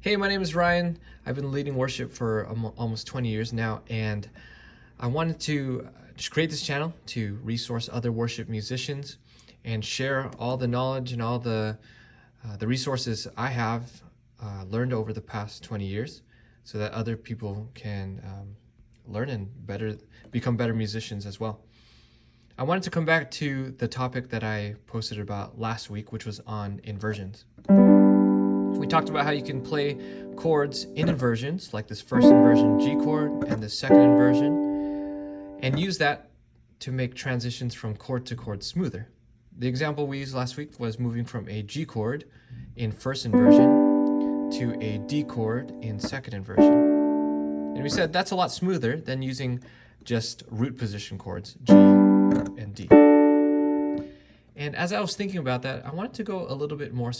Hey, my name is Ryan. I've been leading worship for almost 20 years now, and I wanted to just create this channel to resource other worship musicians and share all the knowledge and all the resources I have learned over the past 20 years so that other people can learn and become better musicians as well. I wanted to come back to the topic that I posted about last week, which was on inversions. We talked about how you can play chords in inversions, like this first inversion G chord and the second inversion, and use that to make transitions from chord to chord smoother. The example we used last week was moving from a G chord in first inversion to a D chord in second inversion. And we said that's a lot smoother than using just root position chords, G and D. And as I was thinking about that, I wanted to go a little bit more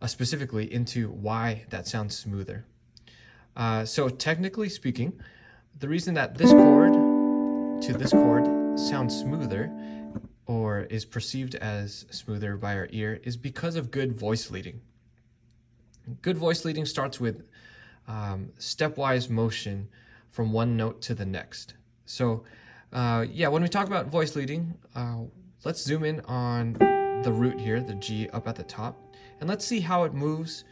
specifically into why that sounds smoother. So technically speaking, the reason that this chord to this chord sounds smoother or is perceived as smoother by our ear is because of good voice leading. Good voice leading starts with stepwise motion from one note to the next. So when we talk about voice leading, let's zoom in on the root here, the G up at the top, and let's see how it moves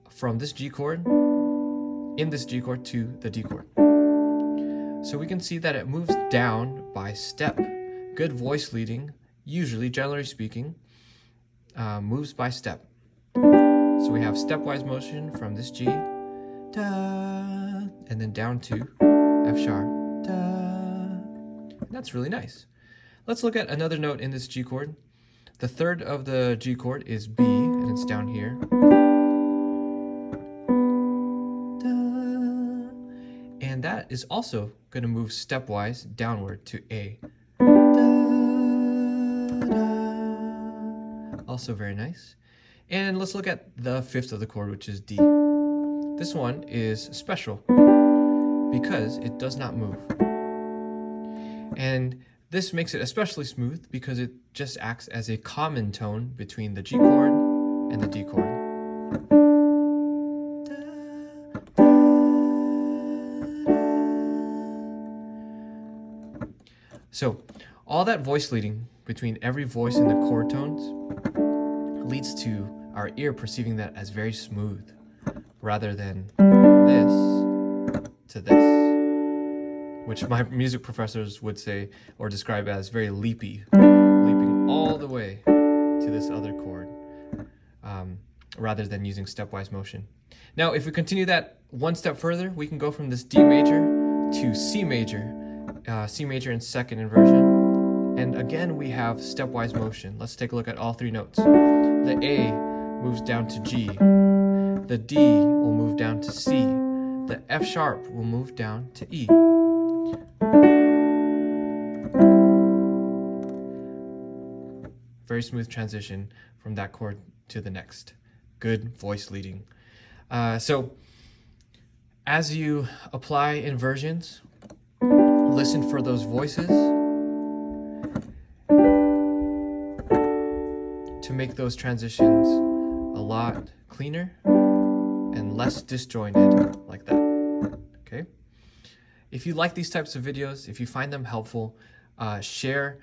from this G chord, in this G chord, to the D chord. So we can see that it moves down by step. Good voice leading, usually, generally speaking, moves by step. So we have stepwise motion from this G, da, and then down to F sharp, da. And that's really nice. Let's look at another note in this G chord. The third of the G chord is B, and it's down here. Da. And that is also going to move stepwise downward to A. Da, da. Also very nice. And let's look at the fifth of the chord, which is D. This one is special because it does not move. And this makes it especially smooth because it just acts as a common tone between the G chord and the D chord. So all that voice leading between every voice in the chord tones leads to our ear perceiving that as very smooth rather than this to this, which my music professors would say or describe as very leapy, leaping all the way to this other chord, rather than using stepwise motion. Now, if we continue that one step further, we can go from this D major to C major in second inversion. And again, we have stepwise motion. Let's take a look at all three notes. The A moves down to G. The D will move down to C. The F sharp will move down to E. Very smooth transition from that chord to the next. Good voice leading. So as you apply inversions, listen for those voices to make those transitions a lot cleaner and less disjointed like that. Okay? If you like these types of videos, if you find them helpful, share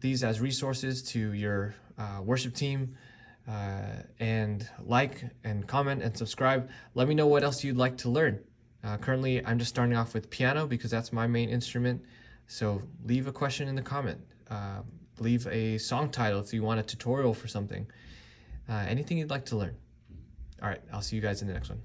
these as resources to your worship team, and like and comment and subscribe. Let me know what else you'd like to learn. Currently, I'm just starting off with piano because that's my main instrument. So leave a question in the comment. Leave a song title if you want a tutorial for something. Anything you'd like to learn. All right, I'll see you guys in the next one.